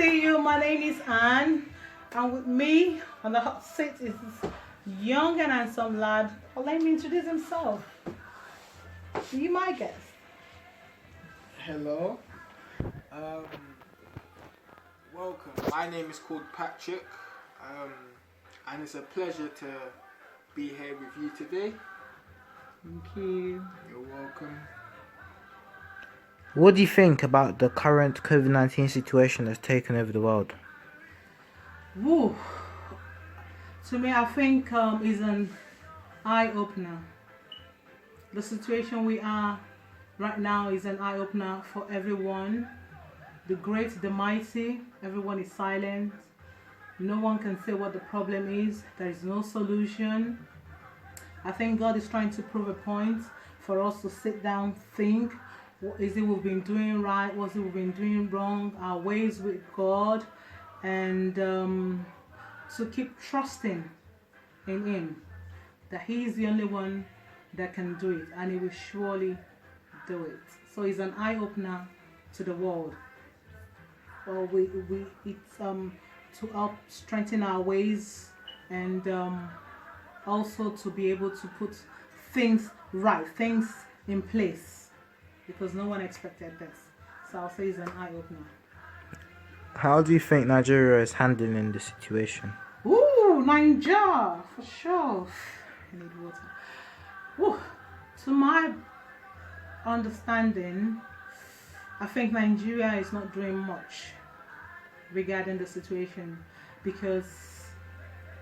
see you. My name is Anne, and with me on the hot seat is this young and handsome lad. Well, let me introduce himself. You my guest. Hello. Welcome. My name is called Patrick, and it's a pleasure to be here with you today. Thank you. You're welcome. What do you think about the current COVID-19 situation that's taken over the world? Woo. To me, I think is an eye-opener. The situation we are right now is an eye-opener for everyone. The great, the mighty, everyone is silent. No one can say what the problem is. There is no solution. I think God is trying to prove a point for us to sit down, think, what is it we've been doing right, what is it we've been doing wrong, our ways with God, and to keep trusting in Him, that He is the only one that can do it, and He will surely do it. So it's an eye-opener to the world. Well, it's to help strengthen our ways, and also to be able to put things right, things in place, because no one expected this. So I'll say it's an eye-opener. How do you think Nigeria is handling the situation? Ooh, Nigeria, for sure. I need water. Ooh, to my understanding, I think Nigeria is not doing much regarding the situation, because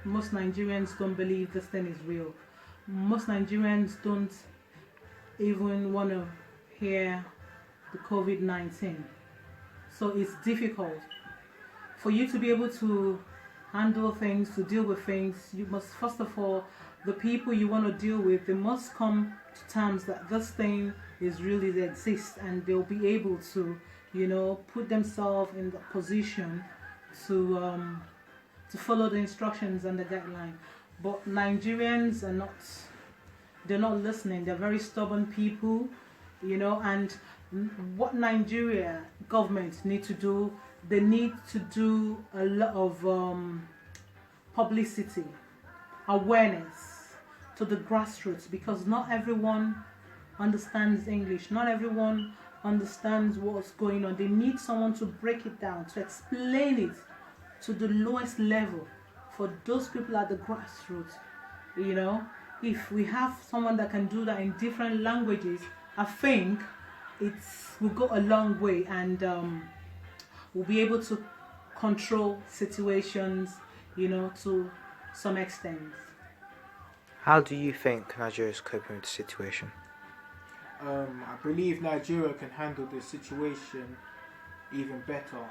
most Nigerians don't believe this thing is real. Most Nigerians don't even want to hear the COVID-19. So it's difficult. For you to be able to handle things, to deal with things, you must, first of all, the people you want to deal with, they must come to terms that this thing is really that exists, and they'll be able to, put themselves in the position to follow the instructions and the guideline. But Nigerians they're not listening. They're very stubborn people, and what Nigeria government need to do, they need to do a lot of publicity, awareness to the grassroots, because not everyone understands English. Not everyone understands what's going on. They need someone to break it down, to explain it to the lowest level for those people at the grassroots. If we have someone that can do that in different languages, I think it will go a long way, and we'll be able to control situations, to some extent. How do you think Nigeria is coping with the situation? I believe Nigeria can handle the situation even better.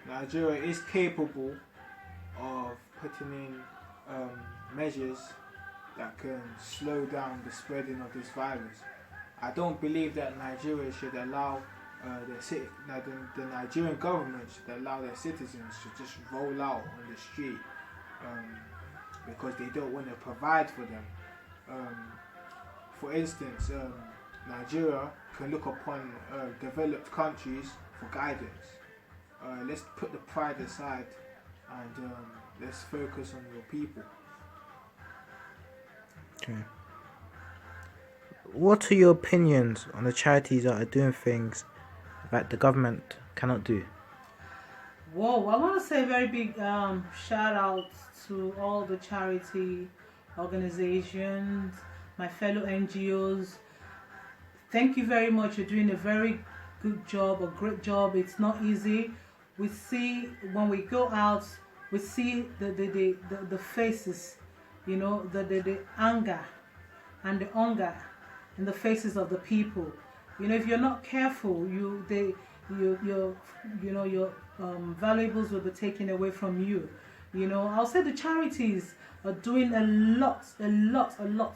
Nigeria is capable of putting in measures that can slow down the spreading of this virus. I don't believe that Nigeria should allow the Nigerian government should allow their citizens to just roll out on the street because they don't want to provide for them. For instance, Nigeria can look upon developed countries for guidance. Let's put the pride aside, and let's focus on your people. Okay. What are your opinions on the charities that are doing things that the government cannot do? Whoa, I want to say a very big shout out to all the charity organizations, my fellow NGOs. Thank you very much. You're doing a very good job, a great job. It's not easy. We see when we go out, we see the faces, the anger and the hunger in the faces of the people. If you're not careful, your valuables will be taken away from you. I'll say the charities are doing a lot,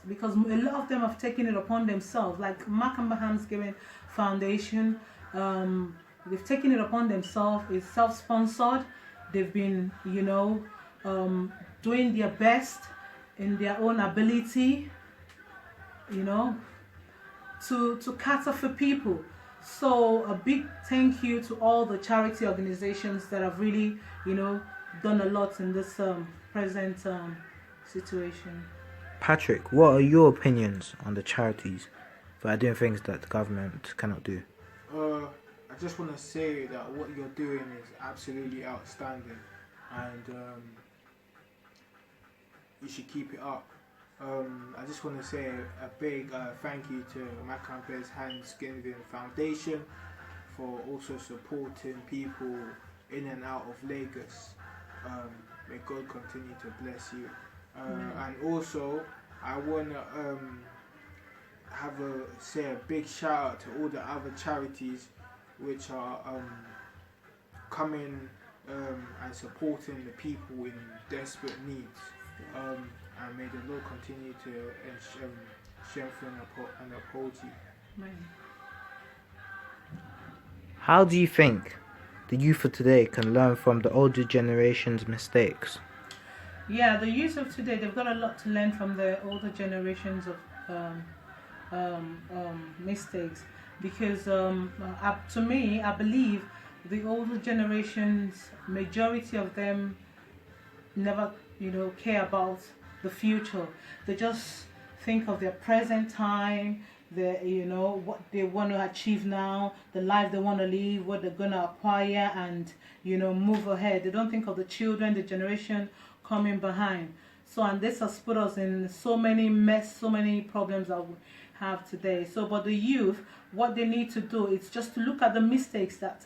because a lot of them have taken it upon themselves. Like Mark and Maham's Giving Foundation, they've taken it upon themselves. It's self-sponsored. They've been, doing their best in their own ability, to cater for people. So a big thank you to all the charity organizations that have really, done a lot in this present situation. Patrick, what are your opinions on the charities that are doing things that the government cannot do? I just want to say that what you're doing is absolutely outstanding, and you should keep it up. I just want to say a big thank you to Makampe's Hands Giving Foundation for also supporting people in and out of Lagos. May God continue to bless you. And also, I want to say a big shout out to all the other charities which are coming and supporting the people in desperate needs. And may the Lord continue to strengthen and uphold you. Right. How do you think the youth of today can learn from the older generation's mistakes? Yeah, the youth of today, they've got a lot to learn from the older generations of mistakes, because to me, I believe the older generations, majority of them never care about the future. They just think of their present time, what they want to achieve now, the life they want to live, what they're going to acquire, and move ahead. They don't think of the children, the generation coming behind. So, and this has put us in so many problems that we have today. So, but the youth, what they need to do is just to look at the mistakes that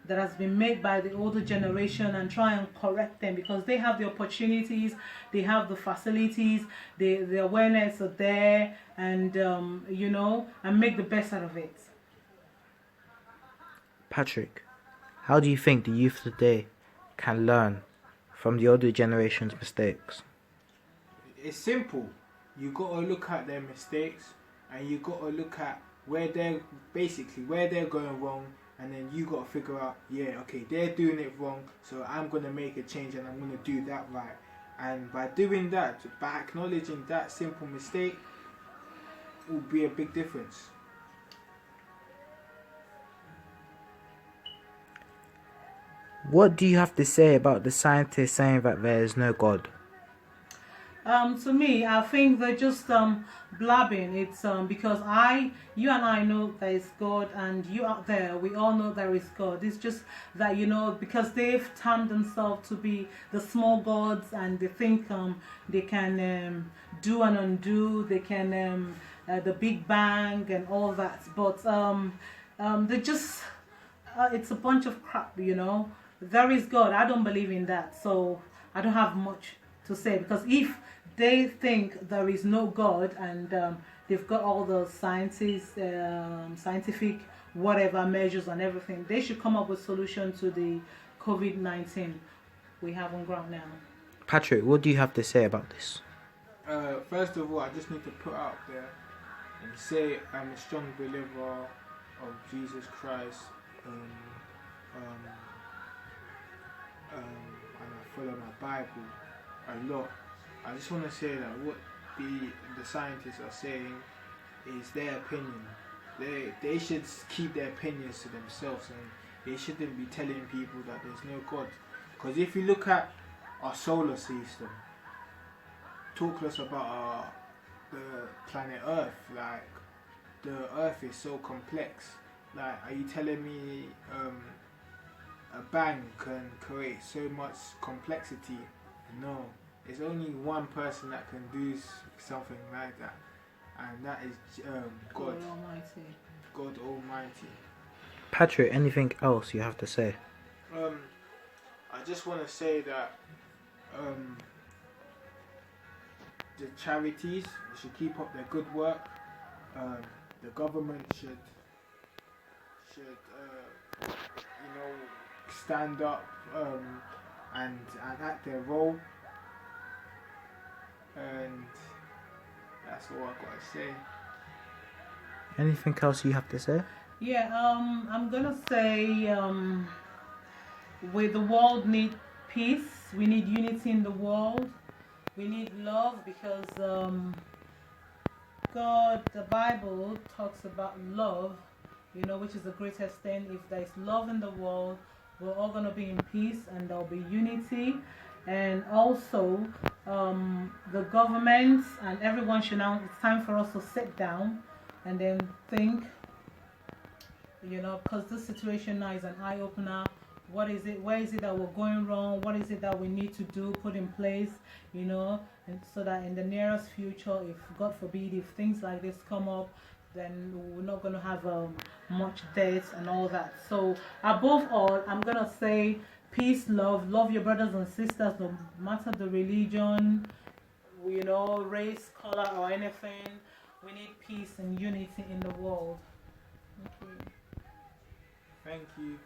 has been made by the older generation and try and correct them, because they have the opportunities, they have the facilities, the awareness are there, and and make the best out of it. Patrick, how do you think the youth today can learn from the older generation's mistakes? It's simple. You got to look at their mistakes, and you got to look at where they're going wrong, and then you got to figure out, they're doing it wrong, so I'm going to make a change and I'm going to do that right. And by doing that, by acknowledging that simple mistake, will be a big difference. What do you have to say about the scientists saying that there is no God? To me, I think they're just blabbing. It's because you and I know there is God, and you out there, we all know there is God. It's just that because they've termed themselves to be the small gods, and they think they can do and undo. They can the Big Bang and all that. But they just it's a bunch of crap. There is God. I don't believe in that, so I don't have much to say, because if they think there is no God, and they've got all the scientific whatever measures and everything, they should come up with solution to the COVID-19 we have on ground now. Patrick, what do you have to say about this? First of all, I just need to put out there and say I'm a strong believer of Jesus Christ, and I follow my Bible a lot. I just want to say that what the scientists are saying is their opinion. They should keep their opinions to themselves, and they shouldn't be telling people that there's no God. Because if you look at our solar system, talk to us about the planet Earth. Like, the Earth is so complex. Like, are you telling me a bang can create so much complexity? No. There's only one person that can do something like that, and that is God Almighty. God Almighty. Patrick, anything else you have to say? I just want to say that the charities should keep up their good work. The government should stand up and act their role. And that's all I've got to say. Anything else you have to say? Yeah, I'm gonna say the world need peace. We need unity in the world. We need love, because God, the Bible talks about love you know, which is the greatest thing. If there is love in the world, we're all going to be in peace and there'll be unity. And also, the government and everyone should now, it's time for us to sit down and then think, you know, because this situation now is an eye opener. What is it? Where is it that we're going wrong? What is it that we need to do, put in place, you know, and so that in the nearest future, if God forbid, if things like this come up, then we're not going to have much death and all that. So above all, I'm going to say peace, love your brothers and sisters, no matter the religion, you know, race, color, or anything. We need peace and unity in the world. Thank you. Thank you.